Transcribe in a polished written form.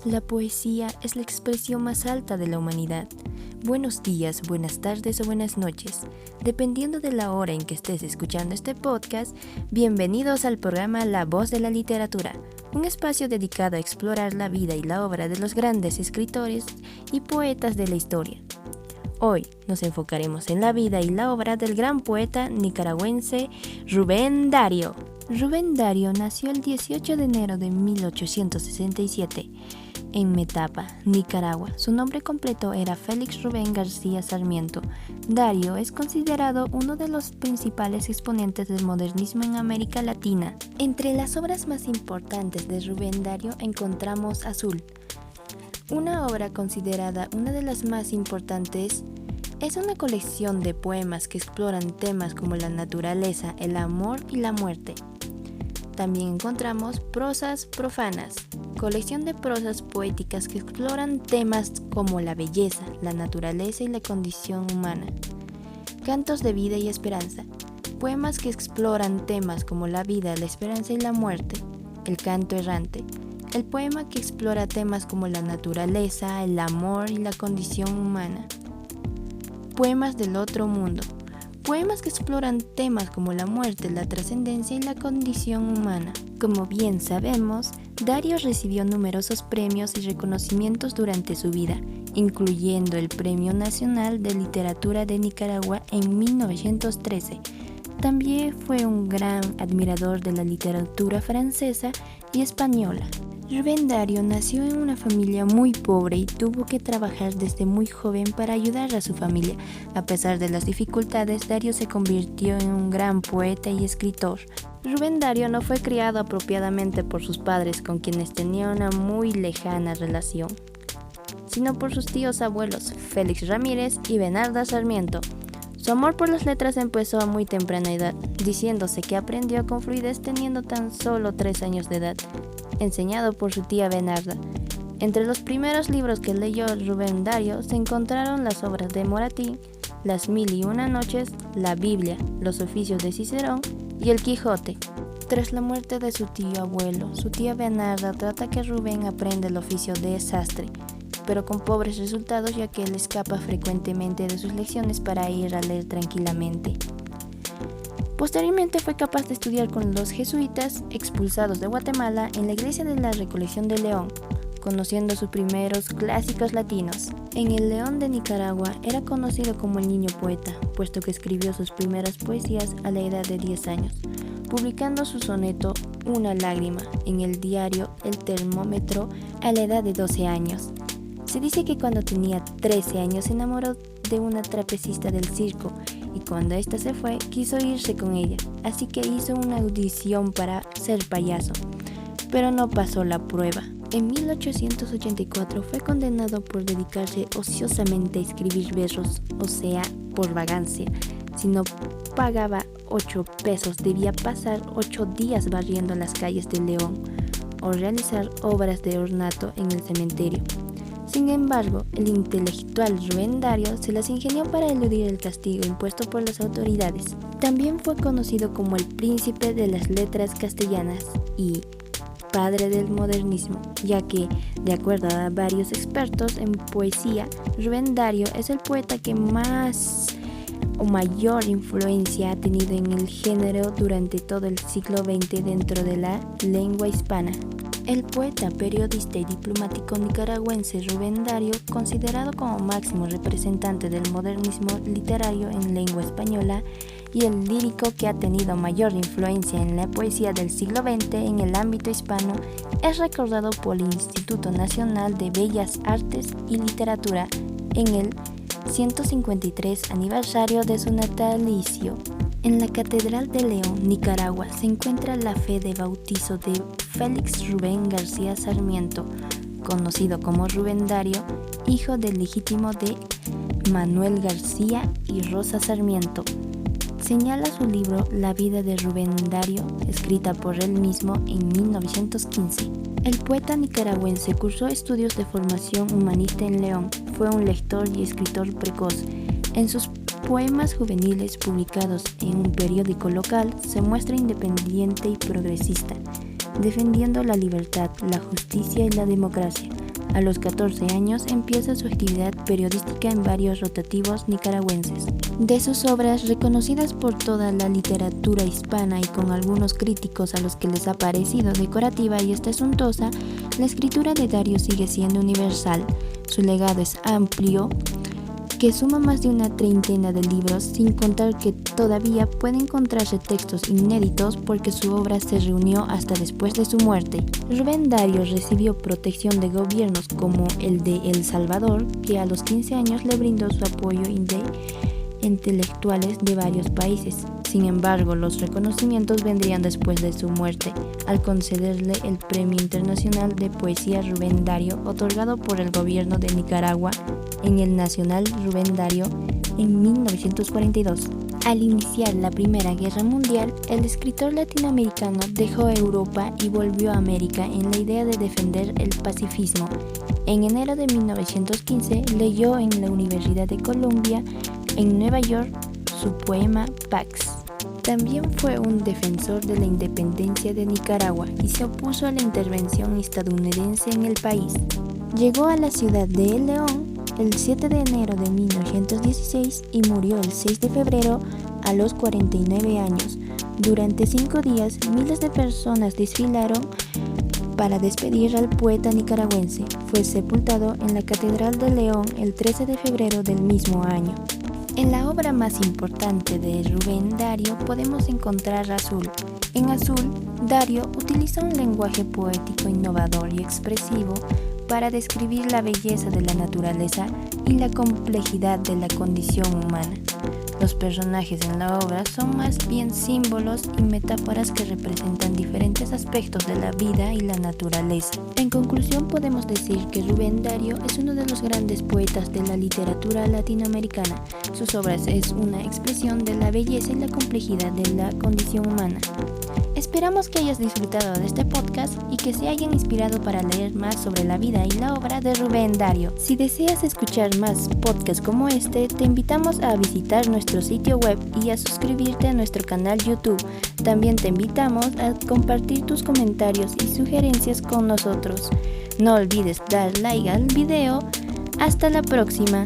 La poesía es la expresión más alta de la humanidad. Buenos días, buenas tardes o buenas noches. Dependiendo de la hora en que estés escuchando este podcast, bienvenidos al programa La Voz de la Literatura, un espacio dedicado a explorar la vida y la obra de los grandes escritores y poetas de la historia. Hoy nos enfocaremos en la vida y la obra del gran poeta nicaragüense Rubén Darío. Rubén Darío nació el 18 de enero de 1867 en Metapa, Nicaragua. Su nombre completo era Félix Rubén García Sarmiento. Darío es considerado uno de los principales exponentes del modernismo en América Latina. Entre las obras más importantes de Rubén Darío encontramos Azul. Una obra considerada una de las más importantes es una colección de poemas que exploran temas como la naturaleza, el amor y la muerte. También encontramos Prosas profanas, colección de prosas poéticas que exploran temas como la belleza, la naturaleza y la condición humana. Cantos de vida y esperanza, poemas que exploran temas como la vida, la esperanza y la muerte. El canto errante, el poema que explora temas como la naturaleza, el amor y la condición humana. Poemas del otro mundo, poemas que exploran temas como la muerte, la trascendencia y la condición humana. Como bien sabemos, Darío recibió numerosos premios y reconocimientos durante su vida, incluyendo el Premio Nacional de Literatura de Nicaragua en 1913. También fue un gran admirador de la literatura francesa y española. Rubén Darío nació en una familia muy pobre y tuvo que trabajar desde muy joven para ayudar a su familia. A pesar de las dificultades, Darío se convirtió en un gran poeta y escritor. Rubén Darío no fue criado apropiadamente por sus padres, con quienes tenía una muy lejana relación, sino por sus tíos abuelos, Félix Ramírez y Bernarda Sarmiento. Su amor por las letras empezó a muy temprana edad, diciéndose que aprendió con fluidez teniendo tan solo 3 años de edad, enseñado por su tía Bernarda. Entre los primeros libros que leyó Rubén Darío se encontraron las obras de Moratín, Las Mil y Una Noches, la Biblia, los oficios de Cicerón y el Quijote. Tras la muerte de su tío abuelo, su tía Bernarda trata que Rubén aprenda el oficio de sastre, pero con pobres resultados ya que él escapa frecuentemente de sus lecciones para ir a leer tranquilamente. Posteriormente fue capaz de estudiar con los jesuitas expulsados de Guatemala en la iglesia de la Recolección de León, conociendo sus primeros clásicos latinos. En el León de Nicaragua era conocido como el niño poeta, puesto que escribió sus primeras poesías a la edad de 10 años, publicando su soneto Una lágrima en el diario El Termómetro a la edad de 12 años. Se dice que cuando tenía 13 años se enamoró de una trapecista del circo y cuando ésta se fue quiso irse con ella, así que hizo una audición para ser payaso, pero no pasó la prueba. En 1884 fue condenado por dedicarse ociosamente a escribir versos, o sea, por vagancia. Si no pagaba 8 pesos debía pasar 8 días barriendo las calles de León o realizar obras de ornato en el cementerio. Sin embargo, el intelectual Rubén Darío se las ingenió para eludir el castigo impuesto por las autoridades. También fue conocido como el príncipe de las letras castellanas y padre del modernismo, ya que, de acuerdo a varios expertos en poesía, Rubén Darío es el poeta que más o mayor influencia ha tenido en el género durante todo el siglo XX dentro de la lengua hispana. El poeta, periodista y diplomático nicaragüense Rubén Darío, considerado como máximo representante del modernismo literario en lengua española y el lírico que ha tenido mayor influencia en la poesía del siglo XX en el ámbito hispano, es recordado por el Instituto Nacional de Bellas Artes y Literatura en el 153 aniversario de su natalicio. En la Catedral de León, Nicaragua, se encuentra la fe de bautizo de Félix Rubén García Sarmiento, conocido como Rubén Darío, hijo del legítimo de Manuel García y Rosa Sarmiento. Señala su libro La vida de Rubén Darío, escrita por él mismo en 1915. El poeta nicaragüense cursó estudios de formación humanista en León. Fue un lector y escritor precoz. En sus poemas juveniles publicados en un periódico local se muestra independiente y progresista, defendiendo la libertad, la justicia y la democracia. A los 14 años empieza su actividad periodística en varios rotativos nicaragüenses. De sus obras, reconocidas por toda la literatura hispana y con algunos críticos a los que les ha parecido decorativa y suntuosa, la escritura de Dario sigue siendo universal. Su legado es amplio, que suma más de una treintena de libros, sin contar que todavía puede encontrarse textos inéditos porque su obra se reunió hasta después de su muerte. Rubén Dario recibió protección de gobiernos como el de El Salvador, que a los 15 años le brindó su apoyo de intelectuales de varios países. Sin embargo, los reconocimientos vendrían después de su muerte, al concederle el Premio Internacional de Poesía Rubén Dario, otorgado por el gobierno de Nicaragua en el Nacional Rubén Dario en 1942. Al iniciar la Primera Guerra Mundial, el escritor latinoamericano dejó Europa y volvió a América en la idea de defender el pacifismo. En enero de 1915 leyó en la Universidad de Columbia, en Nueva York, su poema Pax. También fue un defensor de la independencia de Nicaragua y se opuso a la intervención estadounidense en el país. Llegó a la ciudad de El León el 7 de enero de 1916 y murió el 6 de febrero a los 49 años. Durante 5 días, miles de personas desfilaron para despedir al poeta nicaragüense. Fue sepultado en la Catedral de León el 13 de febrero del mismo año. En la obra más importante de Rubén Dario podemos encontrar Azul. En Azul, Dario utiliza un lenguaje poético innovador y expresivo para describir la belleza de la naturaleza y la complejidad de la condición humana. Los personajes en la obra son más bien símbolos y metáforas que representan diferentes aspectos de la vida y la naturaleza. En conclusión, podemos decir que Rubén Dario es uno de los grandes poetas de la literatura latinoamericana. Sus obras es una expresión de la belleza y la complejidad de la condición humana. Esperamos que hayas disfrutado de este podcast y que se hayan inspirado para leer más sobre la vida y la obra de Rubén Dario. Si deseas escuchar más podcasts como este, te invitamos a visitar nuestro sitio web y a suscribirte a nuestro canal YouTube. También te invitamos a compartir tus comentarios y sugerencias con nosotros. No olvides dar like al video. Hasta la próxima.